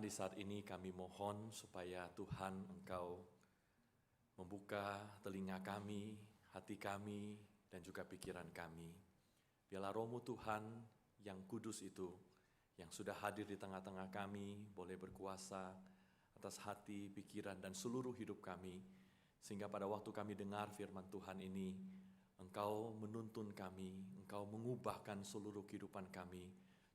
di saat ini kami mohon supaya Tuhan Engkau membuka telinga kami, hati kami, dan juga pikiran kami. Biarlah Roh-Mu Tuhan yang kudus itu, yang sudah hadir di tengah-tengah kami, boleh berkuasa atas hati, pikiran, dan seluruh hidup kami, sehingga pada waktu kami dengar firman Tuhan ini, Engkau menuntun kami, Engkau mengubahkan seluruh kehidupan kami,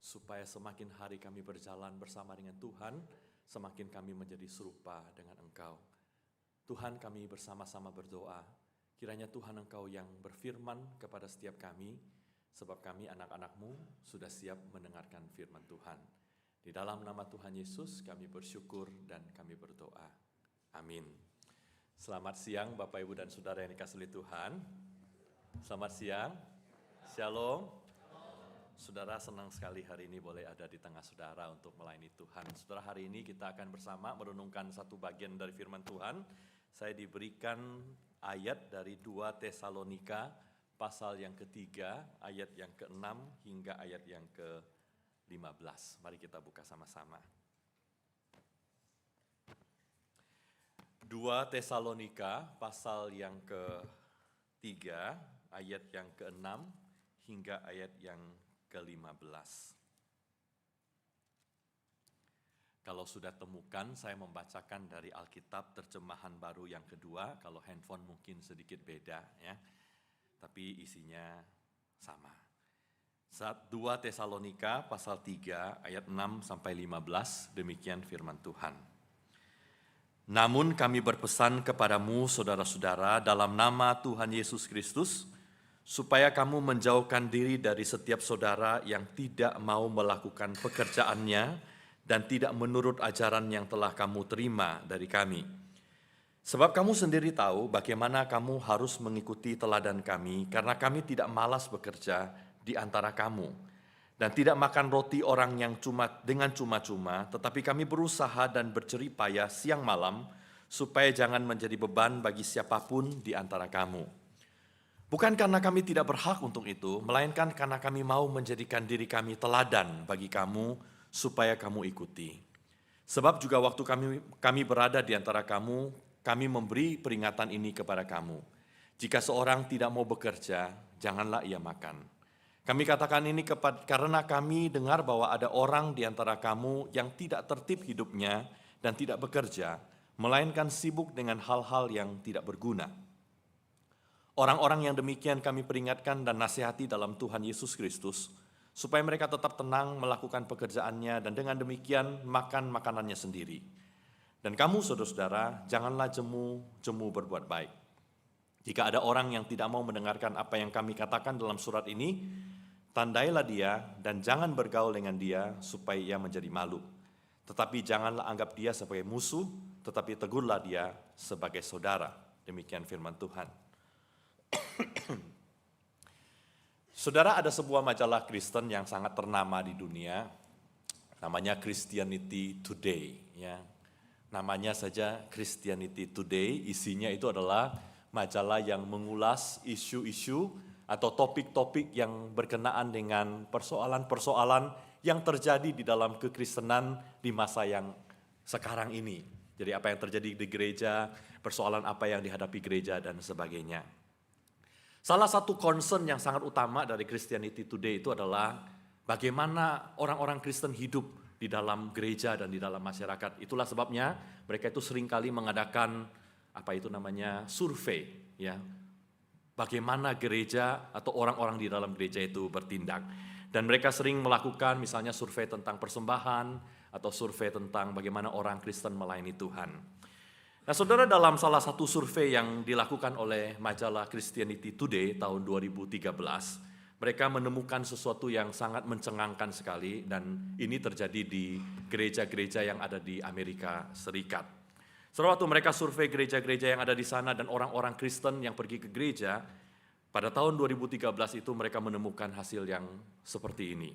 supaya semakin hari kami berjalan bersama dengan Tuhan, semakin kami menjadi serupa dengan Engkau. Tuhan, kami bersama-sama berdoa, kiranya Tuhan Engkau yang berfirman kepada setiap kami, sebab kami anak-anak-Mu sudah siap mendengarkan firman Tuhan. Di dalam nama Tuhan Yesus kami bersyukur dan kami berdoa. Amin. Selamat siang Bapak, Ibu, dan Saudara yang dikasihi Tuhan. Selamat siang. Shalom. Saudara, senang sekali hari ini boleh ada di tengah saudara untuk melayani Tuhan. Saudara, hari ini kita akan bersama merenungkan satu bagian dari firman Tuhan. Saya diberikan ayat dari 2 Tesalonika pasal yang ketiga, ayat yang ke-6 hingga ayat yang ke-15. Mari kita buka sama-sama. 2 Tesalonika pasal yang ketiga, ayat yang ke-6 hingga ayat yang ke-15. Kalau sudah temukan, saya membacakan dari Alkitab terjemahan baru yang kedua. Kalau handphone mungkin sedikit beda ya, tapi isinya sama. 2 Tesalonika pasal 3 ayat 6 sampai 15, demikian firman Tuhan. Namun kami berpesan kepadamu saudara-saudara dalam nama Tuhan Yesus Kristus, supaya kamu menjauhkan diri dari setiap saudara yang tidak mau melakukan pekerjaannya dan tidak menurut ajaran yang telah kamu terima dari kami. Sebab kamu sendiri tahu bagaimana kamu harus mengikuti teladan kami, karena kami tidak malas bekerja di antara kamu, dan tidak makan roti orang yang dengan cuma-cuma, tetapi kami berusaha dan berjerih payah siang malam, supaya jangan menjadi beban bagi siapapun di antara kamu. Bukan karena kami tidak berhak untuk itu, melainkan karena kami mau menjadikan diri kami teladan bagi kamu, supaya kamu ikuti. Sebab juga waktu kami berada di antara kamu, kami memberi peringatan ini kepada kamu. Jika seorang tidak mau bekerja, janganlah ia makan. Kami katakan ini karena kami dengar bahwa ada orang di antara kamu yang tidak tertib hidupnya dan tidak bekerja, melainkan sibuk dengan hal-hal yang tidak berguna. Orang-orang yang demikian kami peringatkan dan nasihati dalam Tuhan Yesus Kristus, supaya mereka tetap tenang melakukan pekerjaannya dan dengan demikian makan makanannya sendiri. Dan kamu saudara-saudara, janganlah jemu berbuat baik. Jika ada orang yang tidak mau mendengarkan apa yang kami katakan dalam surat ini, tandailah dia dan jangan bergaul dengan dia supaya ia menjadi malu. Tetapi janganlah anggap dia sebagai musuh, tetapi tegurlah dia sebagai saudara. Demikian firman Tuhan. Saudara, ada sebuah majalah Kristen yang sangat ternama di dunia, namanya Christianity Today. Ya, namanya saja Christianity Today, isinya itu adalah majalah yang mengulas isu-isu atau topik-topik yang berkenaan dengan persoalan-persoalan yang terjadi di dalam kekristenan di masa yang sekarang ini. Jadi apa yang terjadi di gereja, persoalan apa yang dihadapi gereja dan sebagainya. Salah satu concern yang sangat utama dari Christianity Today itu adalah bagaimana orang-orang Kristen hidup di dalam gereja dan di dalam masyarakat. Itulah sebabnya mereka itu seringkali mengadakan survei, ya. Bagaimana gereja atau orang-orang di dalam gereja itu bertindak. Dan mereka sering melakukan misalnya survei tentang persembahan atau survei tentang bagaimana orang Kristen melayani Tuhan. Nah, saudara, dalam salah satu survei yang dilakukan oleh majalah Christianity Today tahun 2013, mereka menemukan sesuatu yang sangat mencengangkan sekali, dan ini terjadi di gereja-gereja yang ada di Amerika Serikat. Waktu mereka survei gereja-gereja yang ada di sana dan orang-orang Kristen yang pergi ke gereja, pada tahun 2013 itu mereka menemukan hasil yang seperti ini.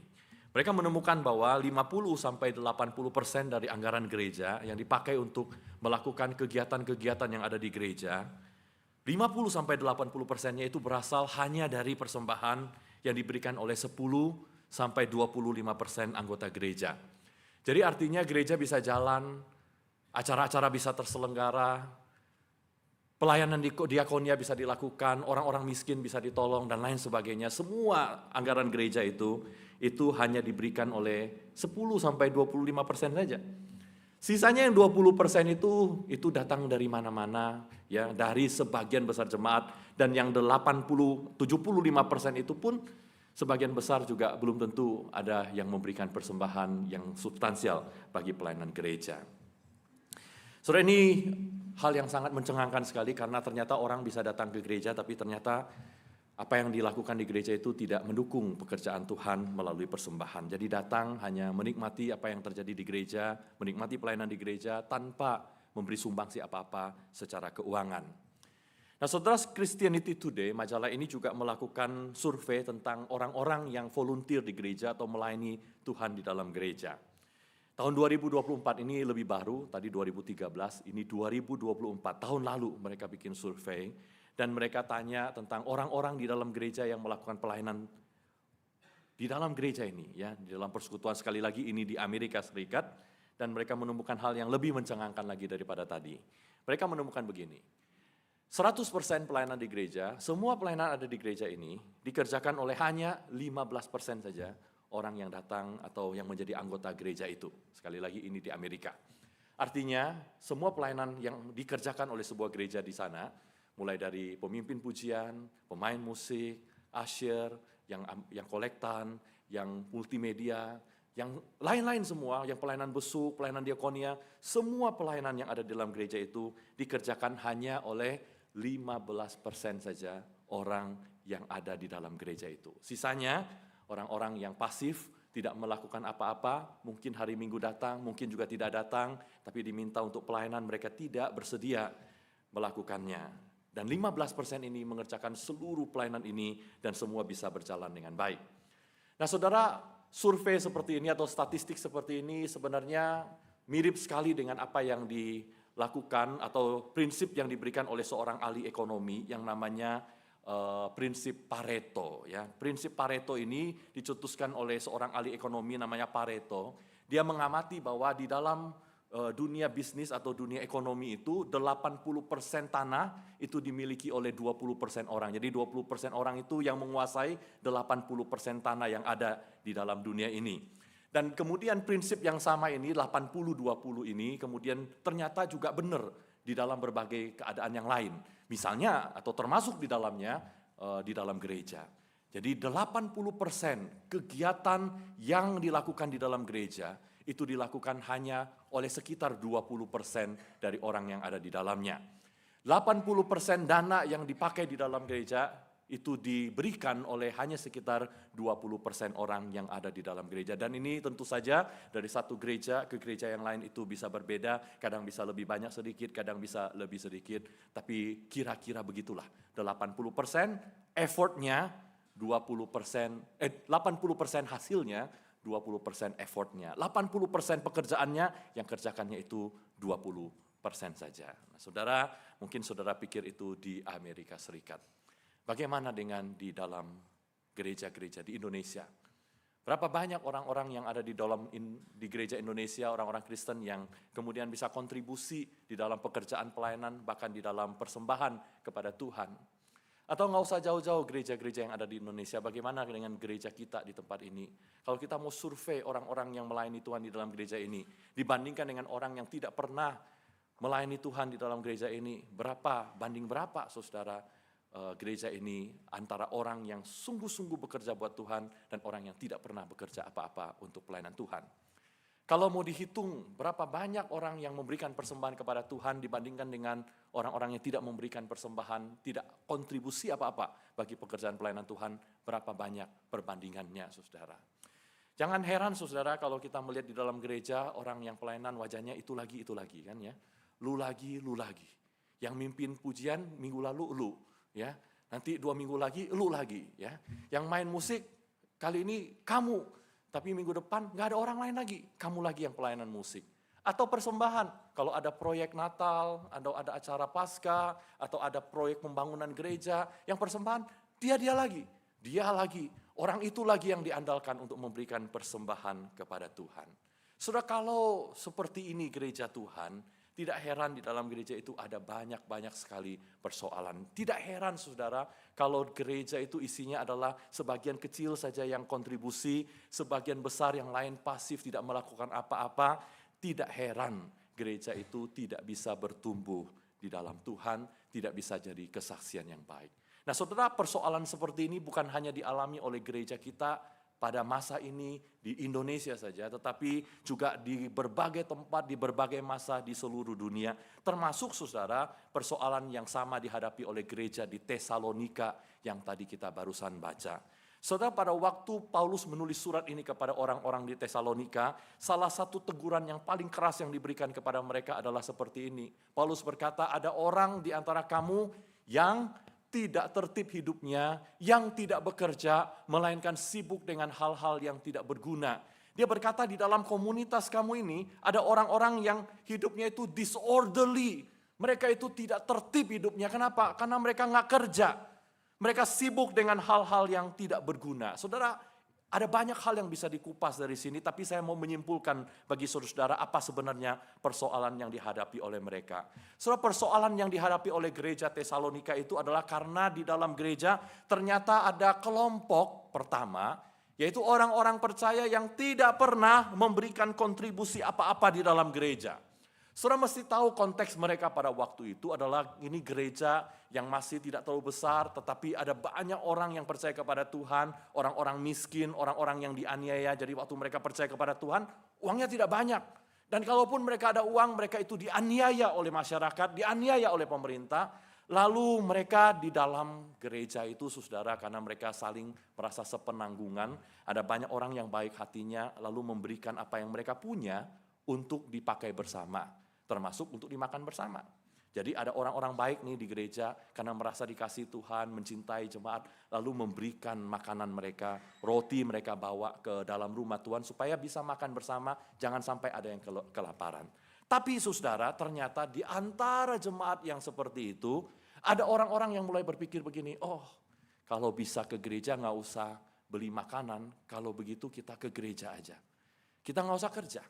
Mereka menemukan bahwa 50-80% dari anggaran gereja yang dipakai untuk melakukan kegiatan-kegiatan yang ada di gereja, 50-80%-nya itu berasal hanya dari persembahan yang diberikan oleh 10-25% anggota gereja. Jadi artinya gereja bisa jalan, acara-acara bisa terselenggara, pelayanan diakonia bisa dilakukan, orang-orang miskin bisa ditolong, dan lain sebagainya. Semua anggaran gereja itu hanya diberikan oleh 10-25% saja. Sisanya yang 20% itu datang dari mana-mana, ya, dari sebagian besar jemaat, dan yang 75% itu pun sebagian besar juga belum tentu ada yang memberikan persembahan yang substansial bagi pelayanan gereja. Saudara, ini hal yang sangat mencengangkan sekali karena ternyata orang bisa datang ke gereja tapi ternyata apa yang dilakukan di gereja itu tidak mendukung pekerjaan Tuhan melalui persembahan. Jadi datang hanya menikmati apa yang terjadi di gereja, menikmati pelayanan di gereja tanpa memberi sumbangsi apa-apa secara keuangan. Nah, saudara, Christianity Today, majalah ini juga melakukan survei tentang orang-orang yang volunteer di gereja atau melayani Tuhan di dalam gereja. Tahun 2024 ini lebih baru, tadi 2013, ini 2024, tahun lalu mereka bikin survei. Dan mereka tanya tentang orang-orang di dalam gereja yang melakukan pelayanan di dalam gereja ini, ya, di dalam persekutuan. Sekali lagi ini di Amerika Serikat, dan mereka menemukan hal yang lebih mencengangkan lagi daripada tadi. Mereka menemukan begini, 100% pelayanan di gereja, semua pelayanan ada di gereja ini dikerjakan oleh hanya 15% saja orang yang datang atau yang menjadi anggota gereja itu. Sekali lagi ini di Amerika. Artinya semua pelayanan yang dikerjakan oleh sebuah gereja di sana, mulai dari pemimpin pujian, pemain musik, usher, yang kolektan, yang multimedia, yang lain-lain semua, yang pelayanan besuk, pelayanan diakonia, semua pelayanan yang ada di dalam gereja itu dikerjakan hanya oleh 15% saja orang yang ada di dalam gereja itu. Sisanya orang-orang yang pasif, tidak melakukan apa-apa, mungkin hari Minggu datang, mungkin juga tidak datang, tapi diminta untuk pelayanan mereka tidak bersedia melakukannya. Dan 15% ini mengerjakan seluruh pelayanan ini dan semua bisa berjalan dengan baik. Nah, saudara, survei seperti ini atau statistik seperti ini sebenarnya mirip sekali dengan apa yang dilakukan atau prinsip yang diberikan oleh seorang ahli ekonomi yang namanya prinsip Pareto. Ya. Prinsip Pareto ini dicetuskan oleh seorang ahli ekonomi namanya Pareto. Dia mengamati bahwa di dalam dunia bisnis atau dunia ekonomi itu 80% tanah itu dimiliki oleh 20% orang. Jadi 20% orang itu yang menguasai 80% tanah yang ada di dalam dunia ini. Dan kemudian prinsip yang sama ini 80-20 ini kemudian ternyata juga benar di dalam berbagai keadaan yang lain. Misalnya atau termasuk di dalamnya di dalam gereja. Jadi 80% kegiatan yang dilakukan di dalam gereja itu dilakukan hanya oleh sekitar 20% dari orang yang ada di dalamnya. 80% dana yang dipakai di dalam gereja itu diberikan oleh hanya sekitar 20% orang yang ada di dalam gereja. Dan ini tentu saja dari satu gereja ke gereja yang lain itu bisa berbeda, kadang bisa lebih banyak sedikit, kadang bisa lebih sedikit, tapi kira-kira begitulah. 80% effortnya, 80% hasilnya, 20% effortnya, 80% pekerjaannya, yang kerjakannya itu 20% saja. Nah, saudara, mungkin saudara pikir itu di Amerika Serikat. Bagaimana dengan di dalam gereja-gereja di Indonesia? Berapa banyak orang-orang yang ada di gereja Indonesia, orang-orang Kristen yang kemudian bisa kontribusi di dalam pekerjaan pelayanan, bahkan di dalam persembahan kepada Tuhan? Atau nggak usah jauh-jauh gereja-gereja yang ada di Indonesia, bagaimana dengan gereja kita di tempat ini? Kalau kita mau survei orang-orang yang melayani Tuhan di dalam gereja ini, dibandingkan dengan orang yang tidak pernah melayani Tuhan di dalam gereja ini, banding berapa, saudara, gereja ini antara orang yang sungguh-sungguh bekerja buat Tuhan dan orang yang tidak pernah bekerja apa-apa untuk pelayanan Tuhan? Kalau mau dihitung berapa banyak orang yang memberikan persembahan kepada Tuhan dibandingkan dengan orang-orang yang tidak memberikan persembahan, tidak kontribusi apa-apa bagi pekerjaan pelayanan Tuhan, berapa banyak perbandingannya, saudara. Jangan heran, saudara, kalau kita melihat di dalam gereja orang yang pelayanan wajahnya itu lagi kan ya. Lu lagi. Yang mimpin pujian minggu lalu lu, ya. Nanti 2 minggu lagi lu lagi, ya. Yang main musik kali ini kamu. Tapi minggu depan nggak ada orang lain lagi, kamu lagi yang pelayanan musik. Atau persembahan, kalau ada proyek Natal, atau ada acara Paskah, atau ada proyek pembangunan gereja, yang persembahan, dia lagi, orang itu lagi yang diandalkan untuk memberikan persembahan kepada Tuhan. Saudara, kalau seperti ini gereja Tuhan, tidak heran di dalam gereja itu ada banyak sekali persoalan. Tidak heran saudara, kalau gereja itu isinya adalah sebagian kecil saja yang kontribusi, sebagian besar yang lain pasif tidak melakukan apa-apa. Tidak heran gereja itu tidak bisa bertumbuh di dalam Tuhan, tidak bisa jadi kesaksian yang baik. Nah saudara, persoalan seperti ini bukan hanya dialami oleh gereja kita pada masa ini di Indonesia saja, tetapi juga di berbagai tempat, di berbagai masa di seluruh dunia. Termasuk saudara, persoalan yang sama dihadapi oleh gereja di Tesalonika yang tadi kita barusan baca. Saudara, pada waktu Paulus menulis surat ini kepada orang-orang di Tesalonika, salah satu teguran yang paling keras yang diberikan kepada mereka adalah seperti ini. Paulus berkata, ada orang di antara kamu yang tidak tertib hidupnya, yang tidak bekerja, melainkan sibuk dengan hal-hal yang tidak berguna. Dia berkata di dalam komunitas kamu ini, ada orang-orang yang hidupnya itu disorderly. Mereka itu tidak tertib hidupnya. Kenapa? Karena mereka nggak kerja. Mereka sibuk dengan hal-hal yang tidak berguna. Saudara, ada banyak hal yang bisa dikupas dari sini, tapi saya mau menyimpulkan bagi saudara-saudara apa sebenarnya persoalan yang dihadapi oleh mereka. Saudara, persoalan yang dihadapi oleh gereja Tesalonika itu adalah karena di dalam gereja ternyata ada kelompok pertama, yaitu orang-orang percaya yang tidak pernah memberikan kontribusi apa-apa di dalam gereja. Saudara mesti tahu konteks mereka pada waktu itu adalah ini gereja yang masih tidak terlalu besar, tetapi ada banyak orang yang percaya kepada Tuhan, orang-orang miskin, orang-orang yang dianiaya. Jadi waktu mereka percaya kepada Tuhan, uangnya tidak banyak. Dan kalaupun mereka ada uang, mereka itu dianiaya oleh masyarakat, dianiaya oleh pemerintah. Lalu mereka di dalam gereja itu, saudara, karena mereka saling merasa sepenanggungan, ada banyak orang yang baik hatinya, lalu memberikan apa yang mereka punya untuk dipakai bersama. Termasuk untuk dimakan bersama. Jadi ada orang-orang baik nih di gereja karena merasa dikasih Tuhan, mencintai jemaat, lalu memberikan makanan mereka, roti mereka bawa ke dalam rumah Tuhan supaya bisa makan bersama, jangan sampai ada yang kelaparan. Tapi saudara, ternyata di antara jemaat yang seperti itu, ada orang-orang yang mulai berpikir begini, oh kalau bisa ke gereja nggak usah beli makanan, kalau begitu kita ke gereja aja. Kita nggak usah kerja.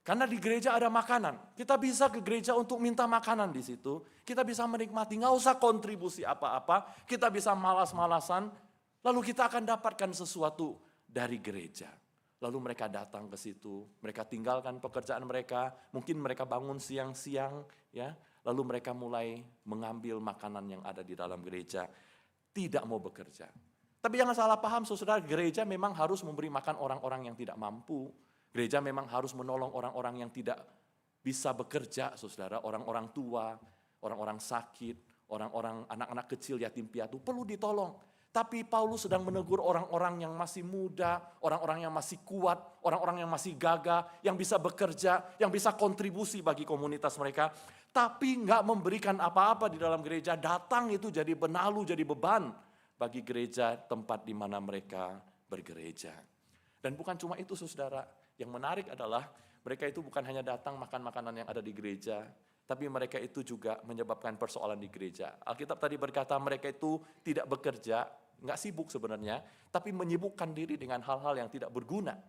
Karena di gereja ada makanan, kita bisa ke gereja untuk minta makanan di situ. Kita bisa menikmati, nggak usah kontribusi apa-apa. Kita bisa malas-malasan, lalu kita akan dapatkan sesuatu dari gereja. Lalu mereka datang ke situ, mereka tinggalkan pekerjaan mereka, mungkin mereka bangun siang-siang, ya. Lalu mereka mulai mengambil makanan yang ada di dalam gereja, tidak mau bekerja. Tapi jangan salah paham, saudara, gereja memang harus memberi makan orang-orang yang tidak mampu. Gereja memang harus menolong orang-orang yang tidak bisa bekerja, saudara, orang-orang tua, orang-orang sakit, orang-orang anak-anak kecil, yatim piatu, perlu ditolong. Tapi Paulus sedang menegur orang-orang yang masih muda, orang-orang yang masih kuat, orang-orang yang masih gagah, yang bisa bekerja, yang bisa kontribusi bagi komunitas mereka. Tapi nggak memberikan apa-apa di dalam gereja, datang itu jadi benalu, jadi beban bagi gereja tempat di mana mereka bergereja. Dan bukan cuma itu saudara, yang menarik adalah mereka itu bukan hanya datang makan makanan yang ada di gereja, tapi mereka itu juga menyebabkan persoalan di gereja. Alkitab tadi berkata mereka itu tidak bekerja, nggak sibuk sebenarnya, tapi menyibukkan diri dengan hal-hal yang tidak berguna.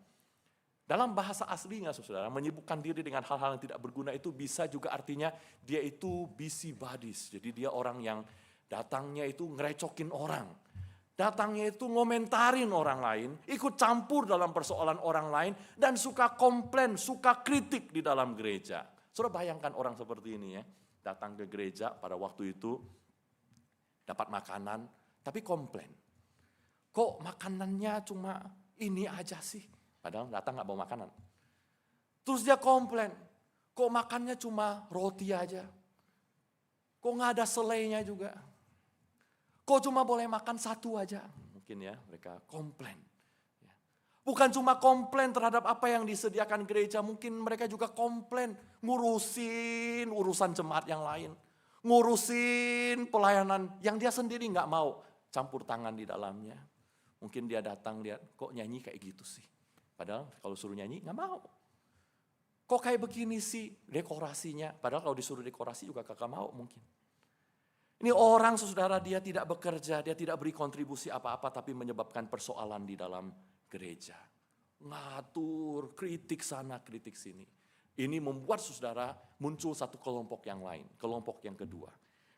Dalam bahasa aslinya saudara, menyibukkan diri dengan hal-hal yang tidak berguna itu bisa juga artinya dia itu busybodies. Jadi dia orang yang datangnya itu ngerecokin orang. Datangnya itu ngomentarin orang lain, ikut campur dalam persoalan orang lain, dan suka komplain, suka kritik di dalam gereja. Saudara bayangkan orang seperti ini ya, datang ke gereja pada waktu itu, dapat makanan, tapi komplain. Kok makanannya cuma ini aja sih? Padahal datang gak bawa makanan. Terus dia komplain, kok makannya cuma roti aja? Kok gak ada selainya juga? Kok cuma boleh makan satu aja? Mungkin ya mereka komplain. Bukan cuma komplain terhadap apa yang disediakan gereja, mungkin mereka juga komplain ngurusin urusan jemaat yang lain. Ngurusin pelayanan yang dia sendiri gak mau campur tangan di dalamnya. Mungkin dia datang lihat, kok nyanyi kayak gitu sih. Padahal kalau suruh nyanyi gak mau. Kok kayak begini sih dekorasinya. Padahal kalau disuruh dekorasi juga kakak mau mungkin. Ini orang saudara dia tidak bekerja, dia tidak beri kontribusi apa-apa tapi menyebabkan persoalan di dalam gereja. ngatur, kritik sana, kritik sini. Ini membuat saudara muncul satu kelompok yang lain, kelompok yang kedua.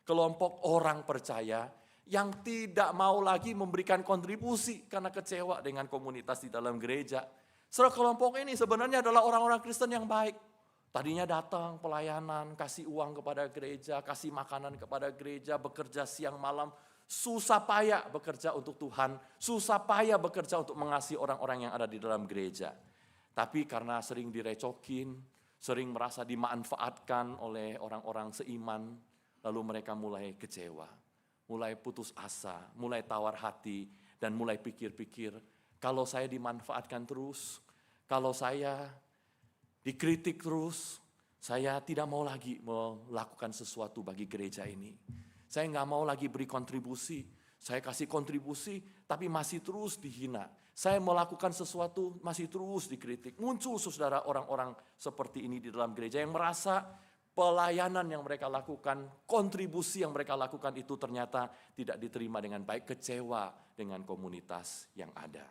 Kelompok orang percaya yang tidak mau lagi memberikan kontribusi karena kecewa dengan komunitas di dalam gereja. Saudara, kelompok ini sebenarnya adalah orang-orang Kristen yang baik. Tadinya datang pelayanan, kasih uang kepada gereja, kasih makanan kepada gereja, bekerja siang malam, susah payah bekerja untuk Tuhan, susah payah bekerja untuk mengasihi orang-orang yang ada di dalam gereja. Tapi karena sering direcokin, sering merasa dimanfaatkan oleh orang-orang seiman, lalu mereka mulai kecewa, mulai putus asa, mulai tawar hati, dan mulai pikir-pikir, kalau saya dimanfaatkan terus, kalau saya dikritik terus, saya tidak mau lagi melakukan sesuatu bagi gereja ini. Saya nggak mau lagi beri kontribusi, saya kasih kontribusi, tapi masih terus dihina. Saya melakukan sesuatu, masih terus dikritik. Muncul saudara orang-orang seperti ini di dalam gereja yang merasa pelayanan yang mereka lakukan, kontribusi yang mereka lakukan itu ternyata tidak diterima dengan baik, kecewa dengan komunitas yang ada.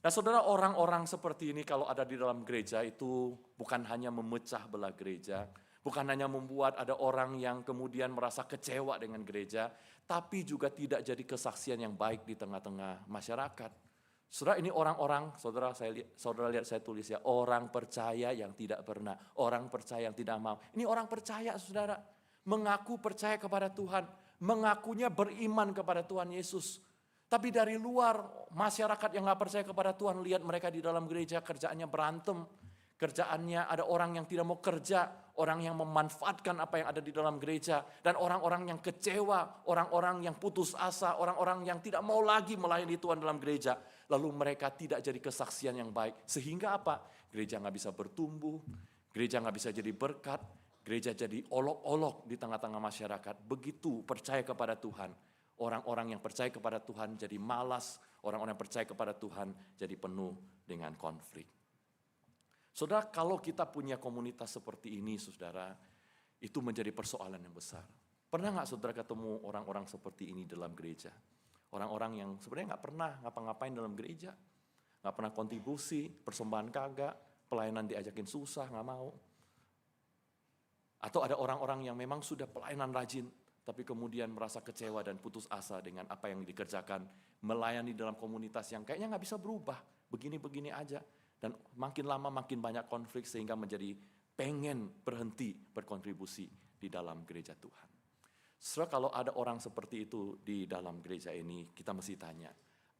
Nah saudara, orang-orang seperti ini kalau ada di dalam gereja itu bukan hanya memecah belah gereja, bukan hanya membuat ada orang yang kemudian merasa kecewa dengan gereja, tapi juga tidak jadi kesaksian yang baik di tengah-tengah masyarakat. Saudara, ini orang-orang, saudara lihat saya tulis ya, orang percaya yang tidak pernah, orang percaya yang tidak mau. Ini orang percaya saudara, mengaku percaya kepada Tuhan, mengakunya beriman kepada Tuhan Yesus. Tapi dari luar, masyarakat yang gak percaya kepada Tuhan, lihat mereka di dalam gereja kerjaannya berantem. Kerjaannya ada orang yang tidak mau kerja, orang yang memanfaatkan apa yang ada di dalam gereja. Dan orang-orang yang kecewa, orang-orang yang putus asa, orang-orang yang tidak mau lagi melayani Tuhan dalam gereja. Lalu mereka tidak jadi kesaksian yang baik. Sehingga apa? Gereja gak bisa bertumbuh, gereja gak bisa jadi berkat, gereja jadi olok-olok di tengah-tengah masyarakat. Begitu percaya kepada Tuhan. Orang-orang yang percaya kepada Tuhan jadi malas, orang-orang yang percaya kepada Tuhan jadi penuh dengan konflik. Saudara, kalau kita punya komunitas seperti ini, saudara, itu menjadi persoalan yang besar. Pernah nggak saudara ketemu orang-orang seperti ini dalam gereja? Orang-orang yang sebenarnya nggak pernah ngapa-ngapain dalam gereja, nggak pernah kontribusi, persembahan kagak, pelayanan diajakin susah, nggak mau. Atau ada orang-orang yang memang sudah pelayanan rajin, tapi kemudian merasa kecewa dan putus asa dengan apa yang dikerjakan, melayani dalam komunitas yang kayaknya nggak bisa berubah, begini-begini aja. Dan makin lama makin banyak konflik sehingga menjadi pengen berhenti berkontribusi di dalam gereja Tuhan. Saudara, kalau ada orang seperti itu di dalam gereja ini, kita mesti tanya,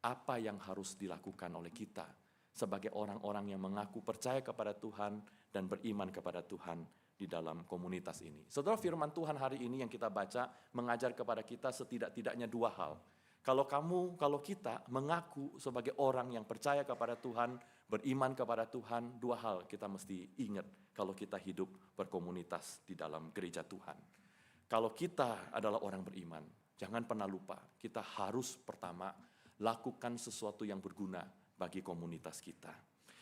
apa yang harus dilakukan oleh kita sebagai orang-orang yang mengaku percaya kepada Tuhan dan beriman kepada Tuhan di dalam komunitas ini. Saudara, firman Tuhan hari ini yang kita baca mengajar kepada kita setidak-tidaknya dua hal. Kalau kita mengaku sebagai orang yang percaya kepada Tuhan, beriman kepada Tuhan, dua hal kita mesti ingat kalau kita hidup berkomunitas di dalam gereja Tuhan. Kalau kita adalah orang beriman, jangan pernah lupa, kita harus pertama lakukan sesuatu yang berguna bagi komunitas kita.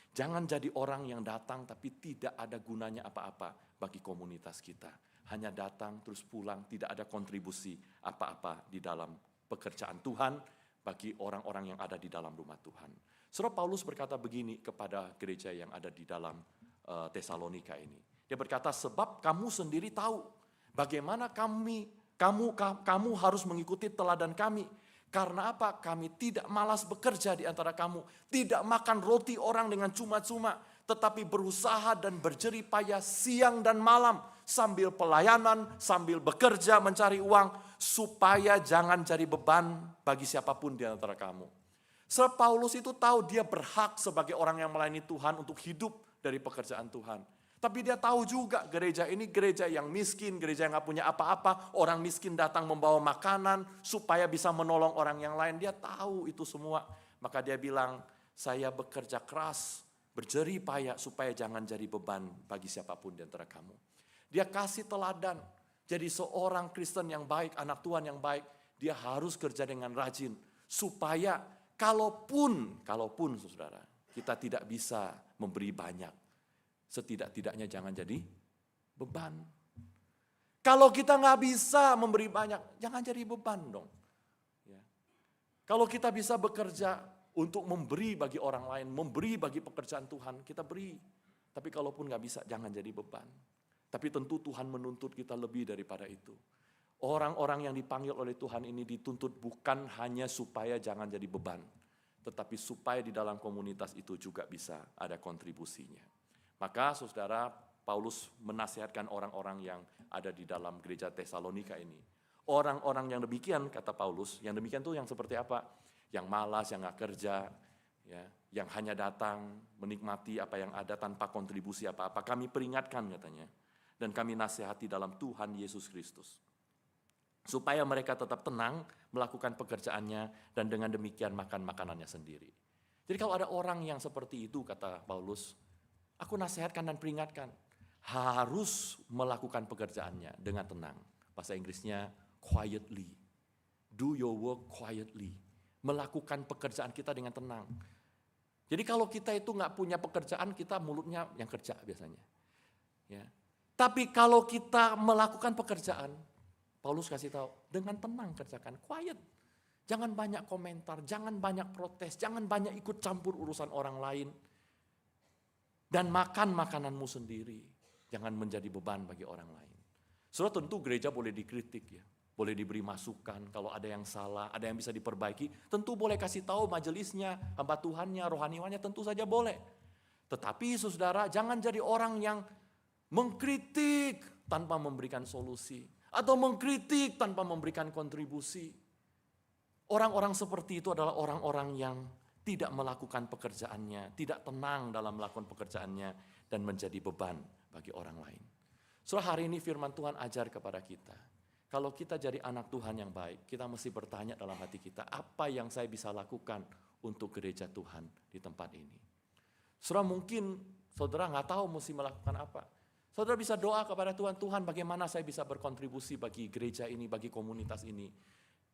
Jangan jadi orang yang datang tapi tidak ada gunanya apa-apa bagi komunitas kita. Hanya datang terus pulang, tidak ada kontribusi apa-apa di dalam pekerjaan Tuhan bagi orang-orang yang ada di dalam rumah Tuhan. Saudara, Paulus berkata begini kepada gereja yang ada di dalam Tesalonika ini. Dia berkata, sebab kamu sendiri tahu bagaimana kamu harus mengikuti teladan kami. Karena apa? Kami tidak malas bekerja di antara kamu. Tidak makan roti orang dengan cuma-cuma. Tetapi berusaha dan berjerih payah siang dan malam. Sambil pelayanan, sambil bekerja mencari uang. Supaya jangan jadi beban bagi siapapun di antara kamu. Sebab Paulus itu tahu dia berhak sebagai orang yang melayani Tuhan untuk hidup dari pekerjaan Tuhan. Tapi dia tahu juga gereja ini gereja yang miskin, gereja yang gak punya apa-apa. Orang miskin datang membawa makanan supaya bisa menolong orang yang lain. Dia tahu itu semua. Maka dia bilang, saya bekerja keras, berjerih payah supaya jangan jadi beban bagi siapapun di antara kamu. Dia kasih teladan. Jadi seorang Kristen yang baik, anak Tuhan yang baik, dia harus kerja dengan rajin. Supaya kalaupun saudara, kita tidak bisa memberi banyak. Setidak-tidaknya jangan jadi beban. Kalau kita nggak bisa memberi banyak, jangan jadi beban dong. Ya. Kalau kita bisa bekerja untuk memberi bagi orang lain, memberi bagi pekerjaan Tuhan, kita beri. Tapi kalaupun nggak bisa, jangan jadi beban. Tapi tentu Tuhan menuntut kita lebih daripada itu. Orang-orang yang dipanggil oleh Tuhan ini dituntut bukan hanya supaya jangan jadi beban, tetapi supaya di dalam komunitas itu juga bisa ada kontribusinya. Maka saudara, Paulus menasihatkan orang-orang yang ada di dalam gereja Tesalonika ini. Orang-orang yang demikian, kata Paulus, yang demikian tuh yang seperti apa? Yang malas, yang nggak kerja, ya, yang hanya datang menikmati apa yang ada tanpa kontribusi apa-apa. Kami peringatkan katanya, dan kami nasihati dalam Tuhan Yesus Kristus. Supaya mereka tetap tenang melakukan pekerjaannya dan dengan demikian makan makanannya sendiri. Jadi kalau ada orang yang seperti itu, kata Paulus, aku nasihatkan dan peringatkan, harus melakukan pekerjaannya dengan tenang. Bahasa Inggrisnya quietly. Do your work quietly. Melakukan pekerjaan kita dengan tenang. Jadi kalau kita itu nggak punya pekerjaan, kita mulutnya yang kerja biasanya. Ya. Tapi kalau kita melakukan pekerjaan, Paulus kasih tahu, dengan tenang kerjakan, quiet. Jangan banyak komentar, jangan banyak protes, jangan banyak ikut campur urusan orang lain. Dan makan makananmu sendiri, jangan menjadi beban bagi orang lain. Saudara, tentu gereja boleh dikritik ya, boleh diberi masukan, kalau ada yang salah, ada yang bisa diperbaiki, tentu boleh kasih tahu majelisnya, hamba Tuhannya, rohaniwannya, tentu saja boleh. Tetapi saudara, jangan jadi orang yang mengkritik tanpa memberikan solusi. Atau mengkritik tanpa memberikan kontribusi. Orang-orang seperti itu adalah orang-orang yang tidak melakukan pekerjaannya, tidak tenang dalam melakukan pekerjaannya, dan menjadi beban bagi orang lain. So hari ini firman Tuhan ajar kepada kita, kalau kita jadi anak Tuhan yang baik, kita mesti bertanya dalam hati kita, apa yang saya bisa lakukan untuk gereja Tuhan di tempat ini. Saudara mungkin saudara nggak tahu mesti melakukan apa. Saudara bisa doa kepada Tuhan, Tuhan bagaimana saya bisa berkontribusi bagi gereja ini, bagi komunitas ini.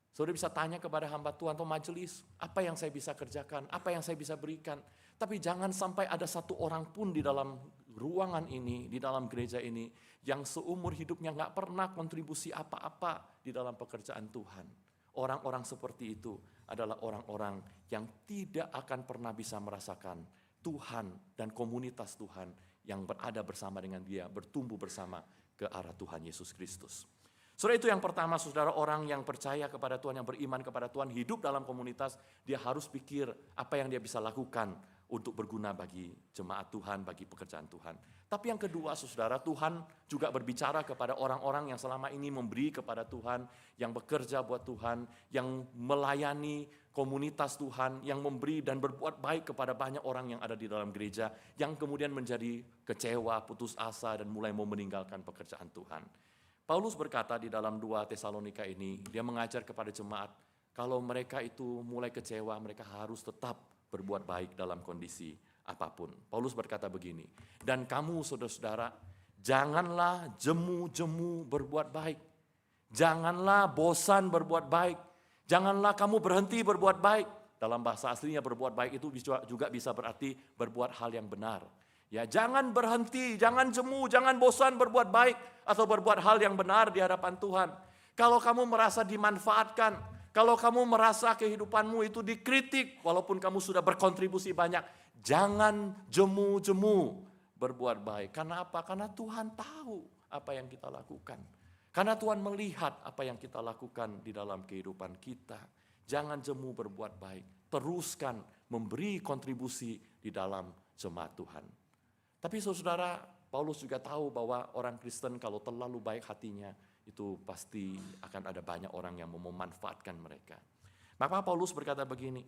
Saudara bisa tanya kepada hamba Tuhan atau majelis, apa yang saya bisa kerjakan, apa yang saya bisa berikan. Tapi jangan sampai ada satu orang pun di dalam ruangan ini, di dalam gereja ini, yang seumur hidupnya nggak pernah kontribusi apa-apa di dalam pekerjaan Tuhan. Orang-orang seperti itu adalah orang-orang yang tidak akan pernah bisa merasakan Tuhan dan komunitas Tuhan yang berada bersama dengan dia, bertumbuh bersama ke arah Tuhan Yesus Kristus. Saudara, itu yang pertama, saudara, orang yang percaya kepada Tuhan, yang beriman kepada Tuhan, hidup dalam komunitas, dia harus pikir apa yang dia bisa lakukan untuk berguna bagi jemaat Tuhan, bagi pekerjaan Tuhan. Tapi yang kedua, saudara, Tuhan juga berbicara kepada orang-orang yang selama ini memberi kepada Tuhan, yang bekerja buat Tuhan, yang melayani komunitas Tuhan, yang memberi dan berbuat baik kepada banyak orang yang ada di dalam gereja, yang kemudian menjadi kecewa, putus asa, dan mulai mau meninggalkan pekerjaan Tuhan. Paulus berkata di dalam 2 Tesalonika ini, dia mengajar kepada jemaat, kalau mereka itu mulai kecewa, mereka harus tetap berbuat baik dalam kondisi apapun. Paulus berkata begini, dan kamu saudara-saudara, janganlah jemu-jemu berbuat baik. Janganlah bosan berbuat baik. Janganlah kamu berhenti berbuat baik. Dalam bahasa aslinya berbuat baik itu juga bisa berarti berbuat hal yang benar. Ya, jangan berhenti, jangan jemu, jangan bosan berbuat baik atau berbuat hal yang benar di hadapan Tuhan. Kalau kamu merasa dimanfaatkan, kalau kamu merasa kehidupanmu itu dikritik, walaupun kamu sudah berkontribusi banyak, jangan jemu-jemu berbuat baik. Karena apa? Karena Tuhan tahu apa yang kita lakukan. Karena Tuhan melihat apa yang kita lakukan di dalam kehidupan kita. Jangan jemu berbuat baik. Teruskan memberi kontribusi di dalam jemaat Tuhan. Tapi saudara, Paulus juga tahu bahwa orang Kristen kalau terlalu baik hatinya, itu pasti akan ada banyak orang yang mau memanfaatkan mereka. Maka Paulus berkata begini,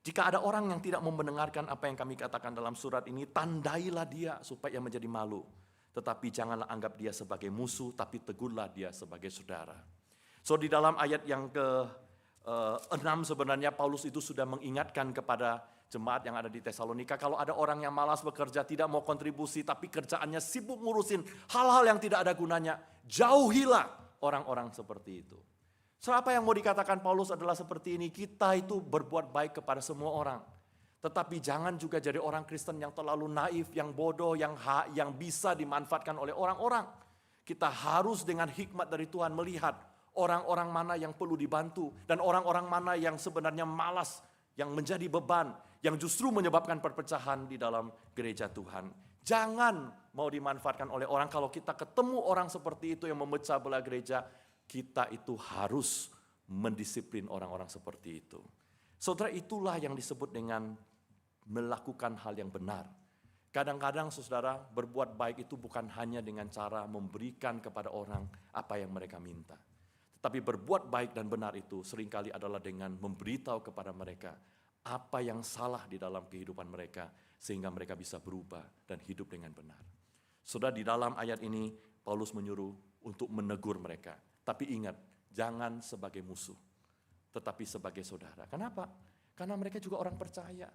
jika ada orang yang tidak mau mendengarkan apa yang kami katakan dalam surat ini, tandailah dia supaya menjadi malu. Tetapi janganlah anggap dia sebagai musuh, tapi tegurlah dia sebagai saudara. So di dalam ayat yang ke-6 sebenarnya Paulus itu sudah mengingatkan kepada jemaat yang ada di Tesalonika, kalau ada orang yang malas bekerja, tidak mau kontribusi, tapi kerjaannya sibuk ngurusin hal-hal yang tidak ada gunanya, jauhilah orang-orang seperti itu. So apa yang mau dikatakan Paulus adalah seperti ini, kita itu berbuat baik kepada semua orang. Tetapi jangan juga jadi orang Kristen yang terlalu naif, yang bodoh, yang bisa dimanfaatkan oleh orang-orang. Kita harus dengan hikmat dari Tuhan melihat orang-orang mana yang perlu dibantu, dan orang-orang mana yang sebenarnya malas yang menjadi beban, yang justru menyebabkan perpecahan di dalam gereja Tuhan. Jangan mau dimanfaatkan oleh orang. Kalau kita ketemu orang seperti itu yang memecah belah gereja, kita itu harus mendisiplin orang-orang seperti itu. Saudara, itulah yang disebut dengan melakukan hal yang benar. Kadang-kadang saudara, berbuat baik itu bukan hanya dengan cara memberikan kepada orang apa yang mereka minta. Tetapi berbuat baik dan benar itu seringkali adalah dengan memberitahu kepada mereka apa yang salah di dalam kehidupan mereka, sehingga mereka bisa berubah dan hidup dengan benar. Saudara, di dalam ayat ini Paulus menyuruh untuk menegur mereka. Tapi ingat, jangan sebagai musuh, tetapi sebagai saudara. Kenapa? Karena mereka juga orang percaya.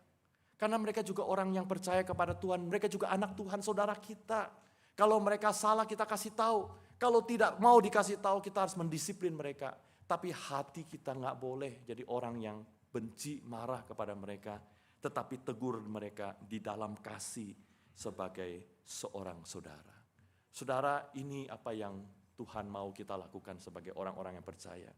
Karena mereka juga orang yang percaya kepada Tuhan. Mereka juga anak Tuhan, saudara kita. Kalau mereka salah, kita kasih tahu. Kalau tidak mau dikasih tahu, kita harus mendisiplin mereka. Tapi hati kita nggak boleh jadi orang yang benci, marah kepada mereka. Tetapi tegur mereka di dalam kasih sebagai seorang saudara. Saudara, ini apa yang Tuhan mau kita lakukan sebagai orang-orang yang percaya.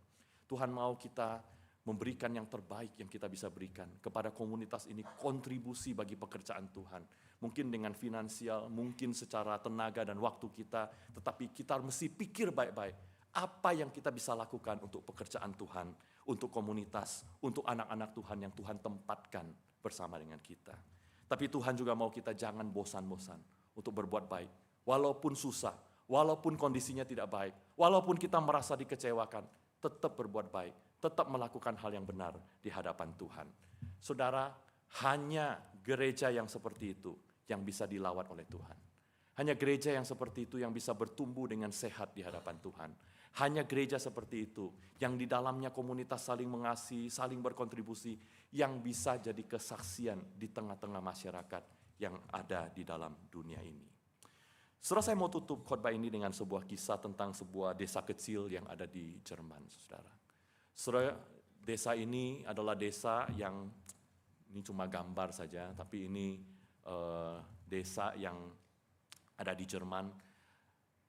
Tuhan mau kita memberikan yang terbaik yang kita bisa berikan kepada komunitas ini, kontribusi bagi pekerjaan Tuhan. Mungkin dengan finansial, mungkin secara tenaga dan waktu kita, tetapi kita mesti pikir baik-baik. Apa yang kita bisa lakukan untuk pekerjaan Tuhan, untuk komunitas, untuk anak-anak Tuhan yang Tuhan tempatkan bersama dengan kita. Tapi Tuhan juga mau kita jangan bosan-bosan untuk berbuat baik. Walaupun susah, walaupun kondisinya tidak baik, walaupun kita merasa dikecewakan, tetap berbuat baik, tetap melakukan hal yang benar di hadapan Tuhan. Saudara, hanya gereja yang seperti itu yang bisa dilawat oleh Tuhan. Hanya gereja yang seperti itu yang bisa bertumbuh dengan sehat di hadapan Tuhan. Hanya gereja seperti itu yang di dalamnya komunitas saling mengasihi, saling berkontribusi, yang bisa jadi kesaksian di tengah-tengah masyarakat yang ada di dalam dunia ini. Setelah saya mau tutup khotbah ini dengan sebuah kisah tentang sebuah desa kecil yang ada di Jerman, saudara. Saudara, desa ini adalah desa yang, ini cuma gambar saja, tapi ini desa yang ada di Jerman,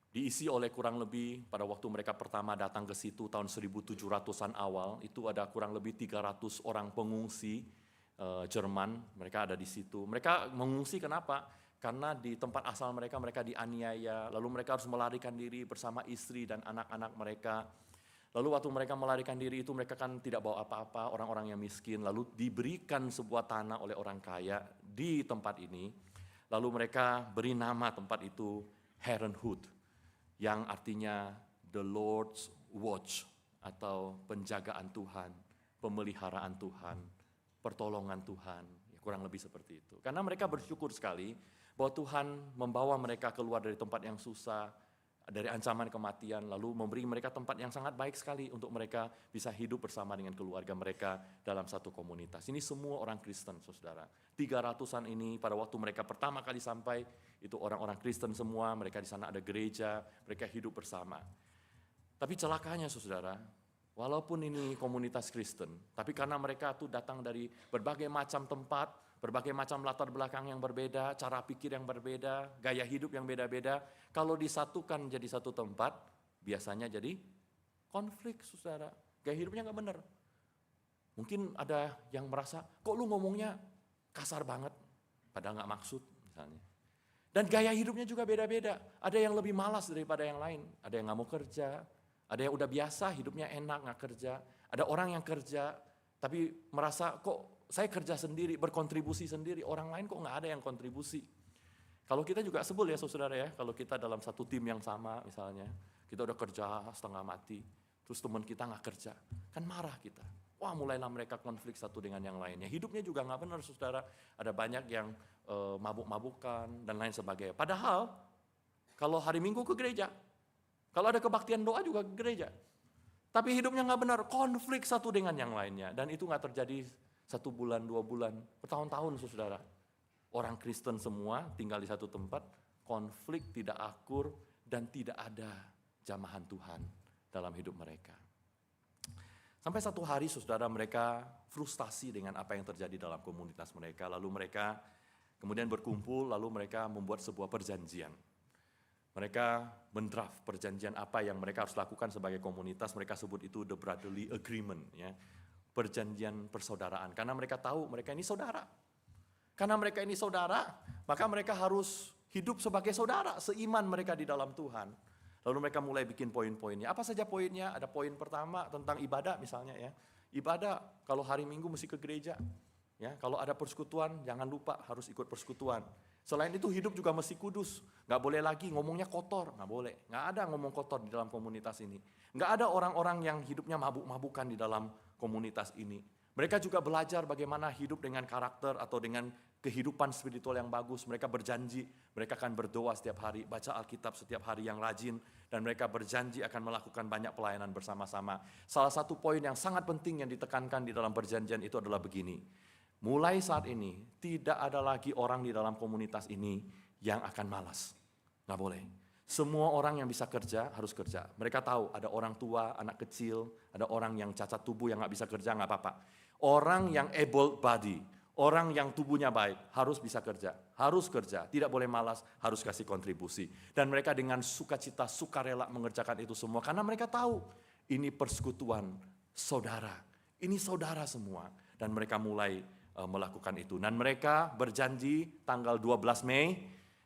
diisi oleh kurang lebih pada waktu mereka pertama datang ke situ tahun 1700-an awal, itu ada kurang lebih 300 orang pengungsi Jerman, mereka ada di situ. Mereka mengungsi kenapa? Karena di tempat asal mereka dianiaya, lalu mereka harus melarikan diri bersama istri dan anak-anak mereka. Lalu waktu mereka melarikan diri itu mereka kan tidak bawa apa-apa, orang-orang yang miskin, lalu diberikan sebuah tanah oleh orang kaya di tempat ini. Lalu mereka beri nama tempat itu Herrenhut, yang artinya the Lord's Watch, atau penjagaan Tuhan, pemeliharaan Tuhan, pertolongan Tuhan, ya, kurang lebih seperti itu. Karena mereka bersyukur sekali bahwa Tuhan membawa mereka keluar dari tempat yang susah, dari ancaman kematian, lalu memberi mereka tempat yang sangat baik sekali untuk mereka bisa hidup bersama dengan keluarga mereka dalam satu komunitas. Ini semua orang Kristen, saudara. 300-an ini pada waktu mereka pertama kali sampai, itu orang-orang Kristen semua, mereka di sana ada gereja, mereka hidup bersama. Tapi celakanya, saudara, walaupun ini komunitas Kristen, tapi karena mereka tuh datang dari berbagai macam tempat, berbagai macam latar belakang yang berbeda, cara pikir yang berbeda, gaya hidup yang beda-beda. Kalau disatukan jadi satu tempat, biasanya jadi konflik, saudara. Gaya hidupnya nggak benar. Mungkin ada yang merasa, kok lu ngomongnya kasar banget, padahal nggak maksud misalnya. Dan gaya hidupnya juga beda-beda. Ada yang lebih malas daripada yang lain. Ada yang nggak mau kerja, ada yang udah biasa hidupnya enak nggak kerja. Ada orang yang kerja, tapi merasa kok saya kerja sendiri, berkontribusi sendiri, orang lain kok nggak ada yang kontribusi. Kalau kita juga sebel ya saudara ya, kalau kita dalam satu tim yang sama misalnya, kita udah kerja setengah mati, terus teman kita nggak kerja, kan marah kita. Wah, mulailah mereka konflik satu dengan yang lainnya. Hidupnya juga nggak benar, saudara. Ada banyak yang mabuk-mabukan dan lain sebagainya. Padahal kalau hari Minggu ke gereja, kalau ada kebaktian doa juga ke gereja. Tapi hidupnya nggak benar, konflik satu dengan yang lainnya. Dan itu nggak terjadi 1 bulan, 2 bulan, bertahun-tahun, saudara. Orang Kristen semua tinggal di satu tempat, konflik tidak akur dan tidak ada jamahan Tuhan dalam hidup mereka. Sampai satu hari, saudara, mereka frustasi dengan apa yang terjadi dalam komunitas mereka. Lalu mereka kemudian berkumpul, lalu mereka membuat sebuah perjanjian. Mereka mendraft perjanjian apa yang mereka harus lakukan sebagai komunitas. Mereka sebut itu the brotherly agreement, ya. perjanjian persaudaraan. Karena mereka tahu mereka ini saudara. Karena mereka ini saudara, maka mereka harus hidup sebagai saudara, seiman mereka di dalam Tuhan. Lalu mereka mulai bikin poin-poinnya. Apa saja poinnya? Ada poin pertama tentang ibadah misalnya ya. Ibadah kalau hari Minggu mesti ke gereja. Ya, kalau ada persekutuan jangan lupa harus ikut persekutuan. Selain itu hidup juga mesti kudus. Nggak boleh lagi ngomongnya kotor, nggak boleh. Nggak ada ngomong kotor di dalam komunitas ini. Nggak ada orang-orang yang hidupnya mabuk-mabukan di dalam komunitas ini. Mereka juga belajar bagaimana hidup dengan karakter atau dengan kehidupan spiritual yang bagus. Mereka berjanji, mereka akan berdoa setiap hari, baca Alkitab setiap hari yang rajin, dan mereka berjanji akan melakukan banyak pelayanan bersama-sama. Salah satu poin yang sangat penting yang ditekankan di dalam perjanjian itu adalah begini. Mulai saat ini, tidak ada lagi orang di dalam komunitas ini yang akan malas. Nggak boleh. Semua orang yang bisa kerja, harus kerja. Mereka tahu ada orang tua, anak kecil, ada orang yang cacat tubuh yang nggak bisa kerja, nggak apa-apa. Orang yang able body, orang yang tubuhnya baik, harus bisa kerja. Harus kerja, tidak boleh malas, harus kasih kontribusi. Dan mereka dengan sukacita, sukarela mengerjakan itu semua. Karena mereka tahu, ini persekutuan saudara. Ini saudara semua. Dan mereka mulai melakukan itu. Dan mereka berjanji tanggal 12 Mei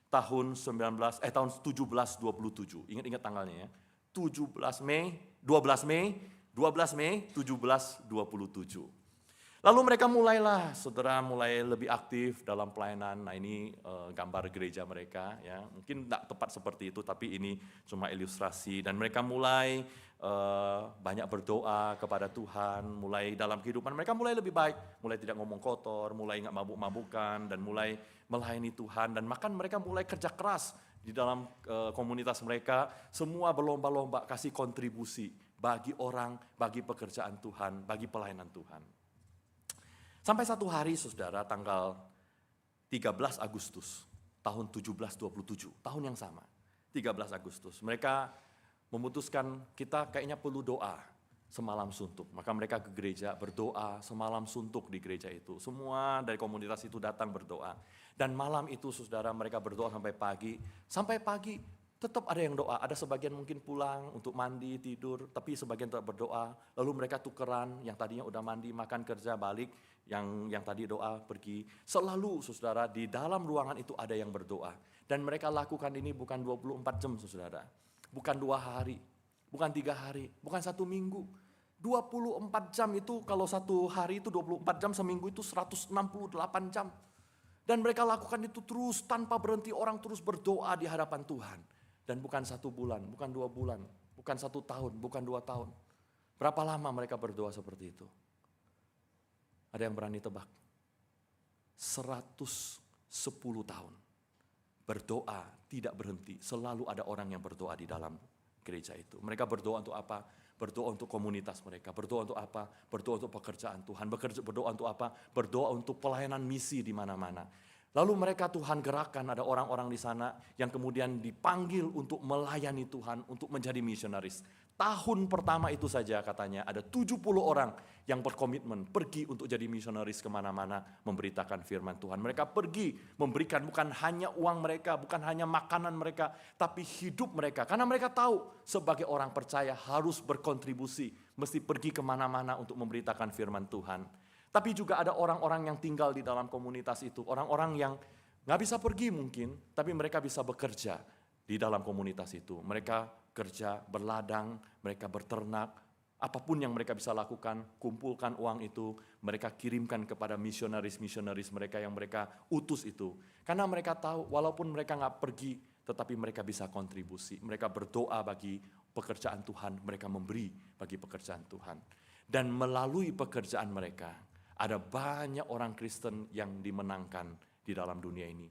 tahun 1727. Ingat-ingat tanggalnya ya. 12 Mei 1727. Lalu mereka mulailah, saudara mulai lebih aktif dalam pelayanan. Nah ini gambar gereja mereka ya. Mungkin tidak tepat seperti itu, tapi ini cuma ilustrasi. Dan mereka mulai banyak berdoa kepada Tuhan, mulai dalam kehidupan mereka mulai lebih baik, mulai tidak ngomong kotor, mulai nggak mabuk-mabukan, dan mulai melayani Tuhan. Dan bahkan mereka mulai kerja keras di dalam komunitas mereka, semua berlomba-lomba kasih kontribusi bagi orang, bagi pekerjaan Tuhan, bagi pelayanan Tuhan. Sampai satu hari saudara, tanggal 13 Agustus tahun 1727, tahun yang sama, 13 Agustus. Mereka memutuskan kita kayaknya perlu doa semalam suntuk. Maka mereka ke gereja berdoa semalam suntuk di gereja itu. Semua dari komunitas itu datang berdoa. Dan malam itu saudara mereka berdoa sampai pagi. Sampai pagi tetap ada yang doa. Ada sebagian mungkin pulang untuk mandi, tidur. Tapi sebagian tetap berdoa. Lalu mereka tukeran, yang tadinya udah mandi, makan, kerja, balik. Yang tadi doa pergi. Selalu saudara di dalam ruangan itu ada yang berdoa. Dan mereka lakukan ini bukan 24 jam saudara. Bukan 2 hari, bukan 3 hari, bukan 1 minggu. 24 jam itu kalau 1 hari itu 24 jam, seminggu itu 168 jam. Dan mereka lakukan itu terus tanpa berhenti, orang terus berdoa di hadapan Tuhan. Dan bukan 1 bulan, bukan 2 bulan, bukan 1 tahun, bukan 2 tahun. Berapa lama mereka berdoa seperti itu? Ada yang berani tebak? 110 tahun. Berdoa tidak berhenti, selalu ada orang yang berdoa di dalam gereja itu. Mereka berdoa untuk apa? Berdoa untuk komunitas mereka. Berdoa untuk apa? Berdoa untuk pekerjaan Tuhan. Berdoa untuk apa? Berdoa untuk pelayanan misi di mana-mana. Lalu mereka Tuhan gerakan, ada orang-orang di sana yang kemudian dipanggil untuk melayani Tuhan, untuk menjadi misionaris. Tahun pertama itu saja katanya ada 70 orang yang berkomitmen pergi untuk jadi misionaris kemana-mana memberitakan firman Tuhan. Mereka pergi memberikan bukan hanya uang mereka, bukan hanya makanan mereka, tapi hidup mereka. Karena mereka tahu sebagai orang percaya harus berkontribusi, mesti pergi kemana-mana untuk memberitakan firman Tuhan. Tapi juga ada orang-orang yang tinggal di dalam komunitas itu, orang-orang yang nggak bisa pergi mungkin, tapi mereka bisa bekerja di dalam komunitas itu. Mereka kerja, berladang, mereka berternak, apapun yang mereka bisa lakukan, kumpulkan uang itu, mereka kirimkan kepada misionaris-misionaris mereka yang mereka utus itu. Karena mereka tahu, walaupun mereka nggak pergi, tetapi mereka bisa kontribusi. Mereka berdoa bagi pekerjaan Tuhan, mereka memberi bagi pekerjaan Tuhan. Dan melalui pekerjaan mereka, ada banyak orang Kristen yang dimenangkan di dalam dunia ini.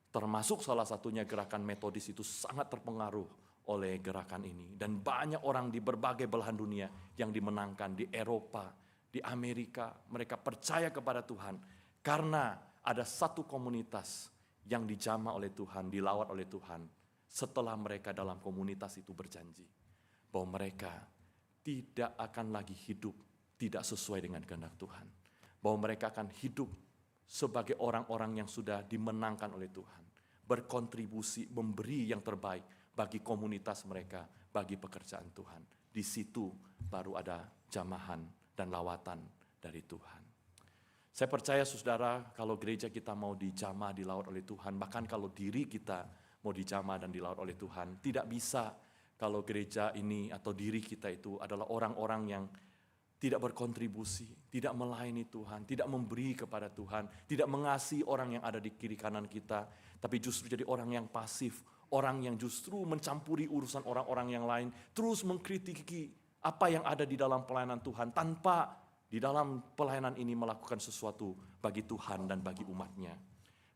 Termasuk salah satunya gerakan Metodis itu sangat terpengaruh oleh gerakan ini. Dan banyak orang di berbagai belahan dunia yang dimenangkan di Eropa, di Amerika. Mereka percaya kepada Tuhan karena ada satu komunitas yang dijamah oleh Tuhan, dilawat oleh Tuhan. Setelah mereka dalam komunitas itu berjanji bahwa mereka tidak akan lagi hidup tidak sesuai dengan kehendak Tuhan. Bahwa mereka akan hidup sebagai orang-orang yang sudah dimenangkan oleh Tuhan. Berkontribusi, memberi yang terbaik bagi komunitas mereka, bagi pekerjaan Tuhan. Di situ baru ada jamahan dan lawatan dari Tuhan. Saya percaya saudara, kalau gereja kita mau dijamah, dilaut oleh Tuhan, bahkan kalau diri kita mau dijamah dan dilaut oleh Tuhan, tidak bisa kalau gereja ini atau diri kita itu adalah orang-orang yang tidak berkontribusi, tidak melayani Tuhan, tidak memberi kepada Tuhan, tidak mengasihi orang yang ada di kiri kanan kita, tapi justru jadi orang yang pasif, orang yang justru mencampuri urusan orang-orang yang lain, terus mengkritiki apa yang ada di dalam pelayanan Tuhan, tanpa di dalam pelayanan ini melakukan sesuatu bagi Tuhan dan bagi umatnya.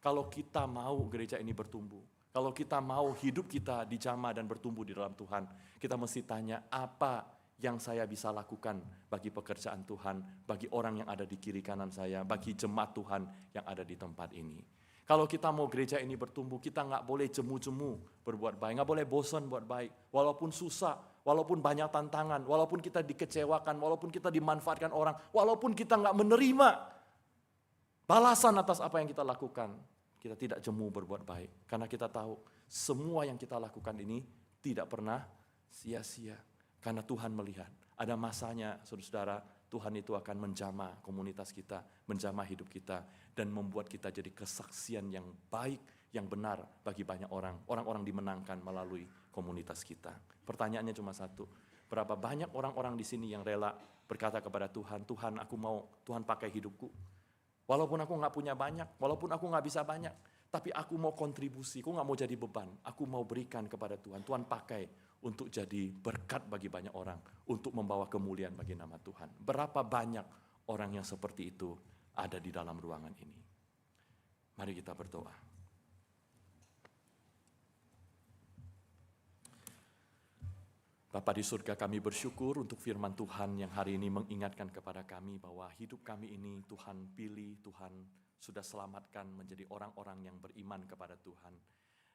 Kalau kita mau gereja ini bertumbuh, kalau kita mau hidup kita dijamah dan bertumbuh di dalam Tuhan, kita mesti tanya apa yang saya bisa lakukan bagi pekerjaan Tuhan, bagi orang yang ada di kiri kanan saya, bagi jemaat Tuhan yang ada di tempat ini. Kalau kita mau gereja ini bertumbuh, kita nggak boleh jemu-jemu berbuat baik, nggak boleh bosan buat baik, walaupun susah, walaupun banyak tantangan, walaupun kita dikecewakan, walaupun kita dimanfaatkan orang, walaupun kita nggak menerima balasan atas apa yang kita lakukan, kita tidak jemu berbuat baik, karena kita tahu semua yang kita lakukan ini tidak pernah sia-sia. Karena Tuhan melihat, ada masanya saudara, Tuhan itu akan menjamah komunitas kita, menjamah hidup kita, dan membuat kita jadi kesaksian yang baik, yang benar bagi banyak orang. Orang-orang dimenangkan melalui komunitas kita. Pertanyaannya cuma satu, berapa banyak orang-orang di sini yang rela berkata kepada Tuhan, Tuhan aku mau, Tuhan pakai hidupku. Walaupun aku nggak punya banyak, walaupun aku nggak bisa banyak, tapi aku mau kontribusi, aku nggak mau jadi beban, aku mau berikan kepada Tuhan. Tuhan pakai untuk jadi berkat bagi banyak orang, untuk membawa kemuliaan bagi nama Tuhan. Berapa banyak orang yang seperti itu ada di dalam ruangan ini? Mari kita berdoa. Bapa di surga, kami bersyukur untuk firman Tuhan yang hari ini mengingatkan kepada kami bahwa hidup kami ini Tuhan pilih, Tuhan sudah selamatkan menjadi orang-orang yang beriman kepada Tuhan.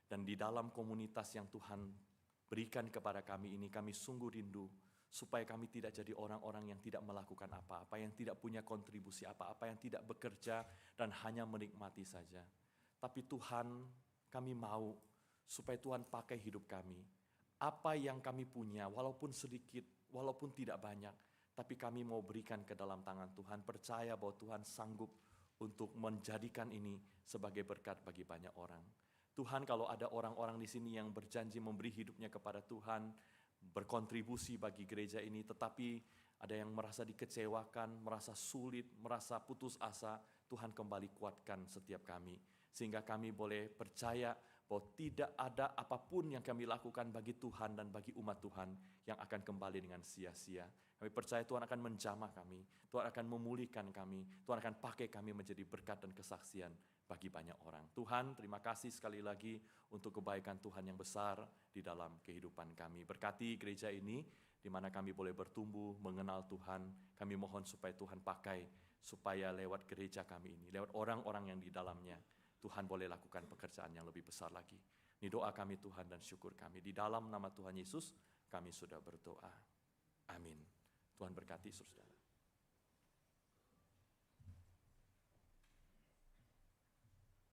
Dan di dalam komunitas yang Tuhan berikan kepada kami ini, kami sungguh rindu supaya kami tidak jadi orang-orang yang tidak melakukan apa-apa, yang tidak punya kontribusi apa-apa, yang tidak bekerja dan hanya menikmati saja. Tapi Tuhan, kami mau supaya Tuhan pakai hidup kami. Apa yang kami punya, walaupun sedikit, walaupun tidak banyak, tapi kami mau berikan ke dalam tangan Tuhan, percaya bahwa Tuhan sanggup untuk menjadikan ini sebagai berkat bagi banyak orang. Tuhan, kalau ada orang-orang di sini yang berjanji memberi hidupnya kepada Tuhan, berkontribusi bagi gereja ini, tetapi ada yang merasa dikecewakan, merasa sulit, merasa putus asa, Tuhan kembali kuatkan setiap kami. Sehingga kami boleh percaya bahwa tidak ada apapun yang kami lakukan bagi Tuhan dan bagi umat Tuhan yang akan kembali dengan sia-sia. Kami percaya Tuhan akan menjamah kami, Tuhan akan memulihkan kami, Tuhan akan pakai kami menjadi berkat dan kesaksian bagi banyak orang. Tuhan, terima kasih sekali lagi untuk kebaikan Tuhan yang besar di dalam kehidupan kami. Berkati gereja ini, di mana kami boleh bertumbuh, mengenal Tuhan. Kami mohon supaya Tuhan pakai, supaya lewat gereja kami ini, lewat orang-orang yang di dalamnya, Tuhan boleh lakukan pekerjaan yang lebih besar lagi. Ini doa kami Tuhan dan syukur kami. Di dalam nama Tuhan Yesus, kami sudah berdoa. Amin. Tuhan berkati saudara.